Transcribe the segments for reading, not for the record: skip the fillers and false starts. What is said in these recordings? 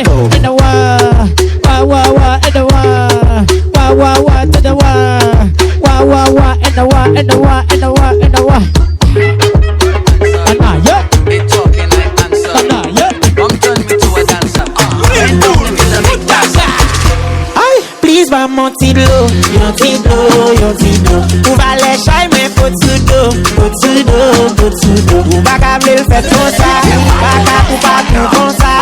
and the wah, wah wah wah, and the wah, wah wah wah to the wah, wah wah wah, and the wah, and the wah, and the wah, and the wah. Anaya, they talking like answer. Anaya, Come turn me to a dancer. please va monter de l'eau, yon ti d'eau. Ou va les chay mais faut tout d'eau. Ou va câbler le fait comme ça, ou pas tout comme ça.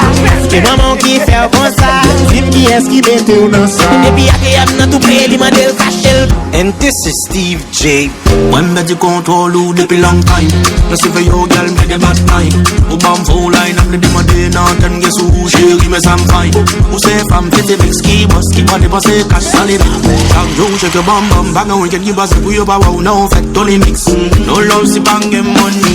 C'est maman qui fait comme ça, dis-moi qui est-ce qui mette ou dans ça. Depuis à qu'il y a dans tout près, il m'a dit le caché. And this is Steve J. When me you control you depuis long time. No see for your girl me the bad night. Who bomb full line up the demo day now. Then guess who she give me some fine. Who say from 50 big ski bus, keep on the bus say cash solid. Bang you shake your bum bum bang and we can give us a puyo ba wow no fat Tony mix. No love si bang get money.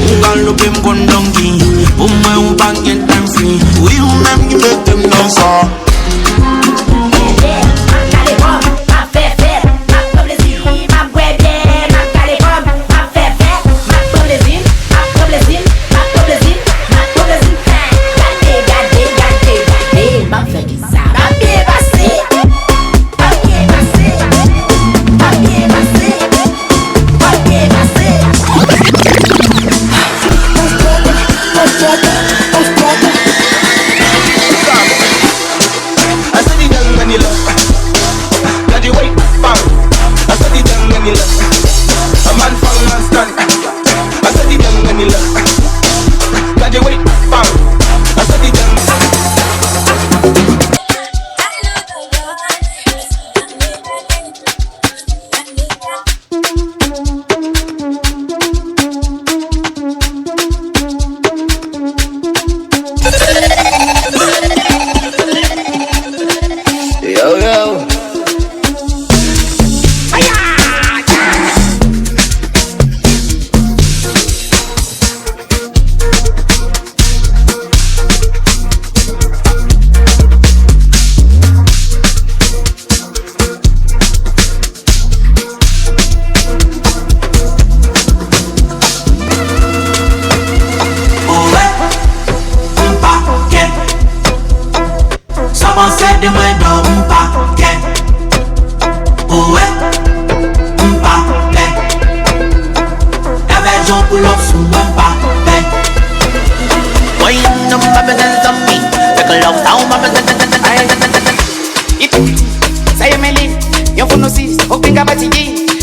Who can look him gun donkey. Who my who bang get them free. We who them give them no sir.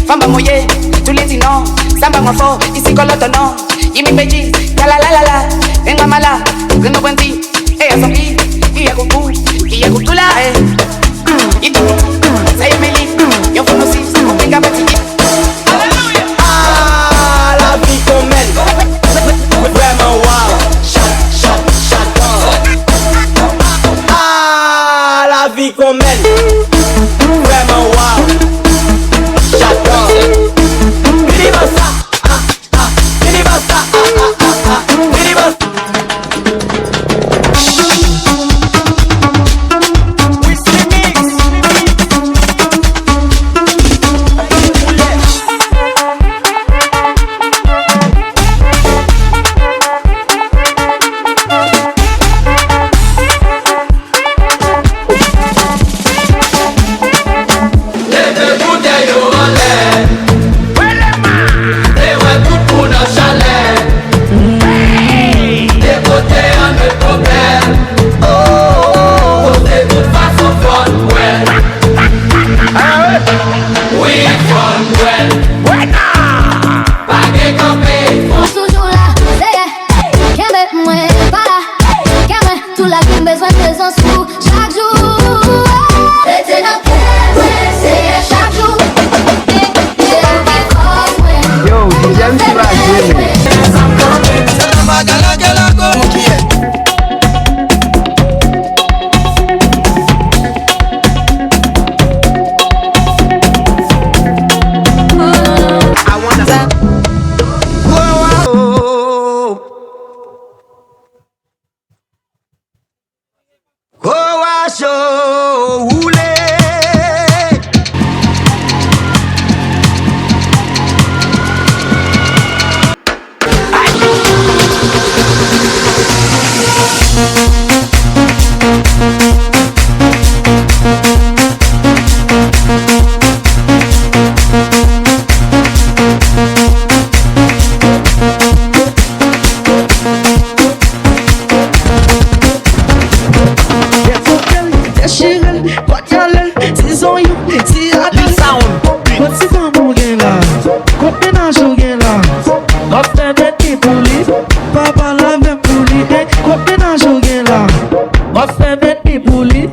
Famba moye, tuleti no, samba ngofo, isikoloto no, yimi beji, la la la la la, venga mala, gano bandi, zombi, kutula, itu, saya meli, yo fono si, venga bati. Ah, la vie comme elle, vraiment wow, shut Ah, la vie comme elle, vraiment wow. Si a di sound. But si sa mou gen la, kote nan chou gen la. Lofte beti pou li, papa la ven pou li. Kote nan chou gen la, lofte beti pou li.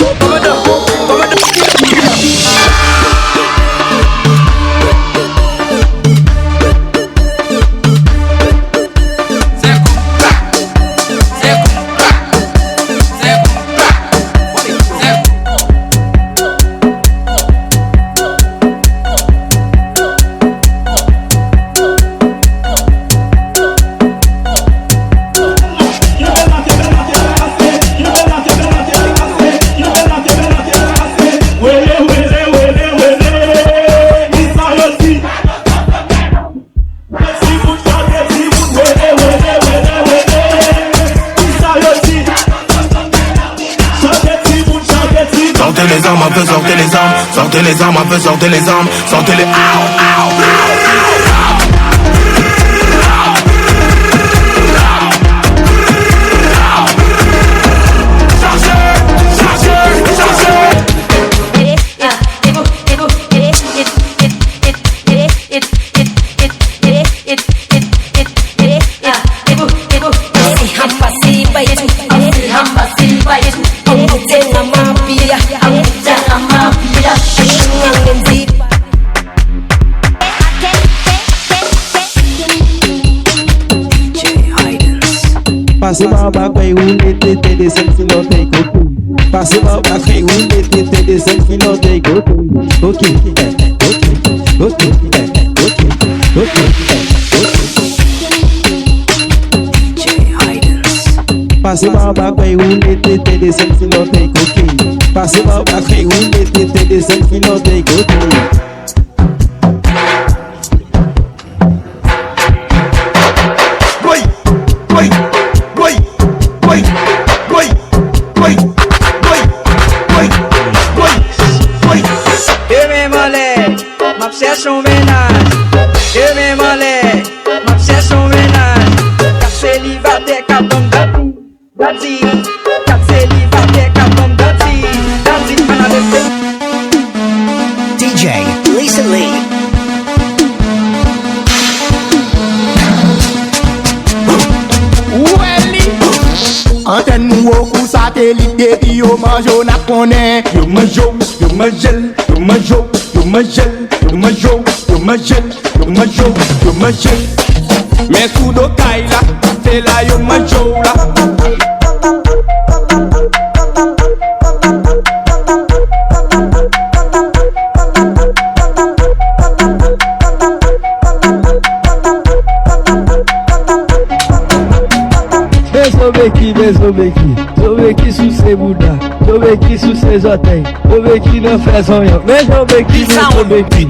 Sortez les armes, sortez les armes, un peu sortez les armes, sortez les Passez par bac, ou l'été, des 5 kilos de coco. Passez par bac, ou l'été, des 5 kilos de coco. Ok, Passez par bac, ou l'été, des 5 kilos de coco. Passez par bac, ou l'été, des 5 kilos de coco. Cherche un ménage, et même en l'air, ma cherche un ménage. Car célibataire, car tombe d'ati, car célibataire, car tombe d'ati, on a le DJ Lisa Lee. Antenne mou au cou satellite depuis yo manjo n'a connaît. Yo manjo, yo mangel, yo manjo, yo mangel, yo manjo, yo mangel, yo manjo, yo mangel. Mais sous do kaila, c'est là yo manjo là. Sobeki sous ses bouddhas, Sobeki sous ses orteils, Sobeki ne fait son rien, mais Sobeki ne Sobeki.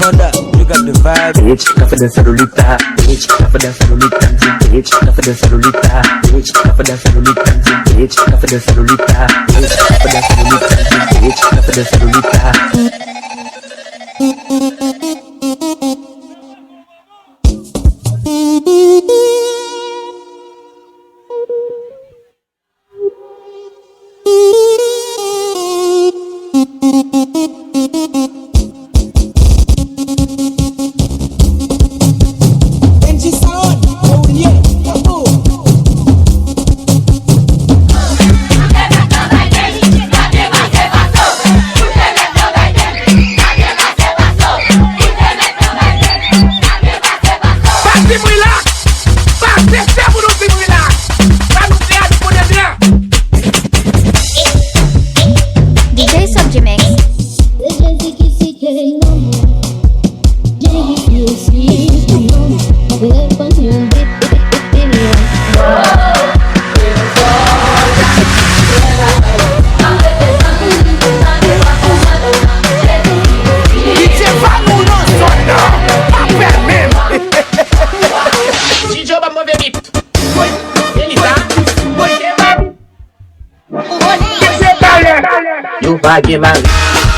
Manda, you got the vibe. Bitch, café de celulita. Bitch, café de celulita. Bitch, café de celulita. Bitch, café de celulita. Bitch, café de celulita. Bitch, café de celulita. Bitch, café de celulita. DJ Subject Mix. You vai get married.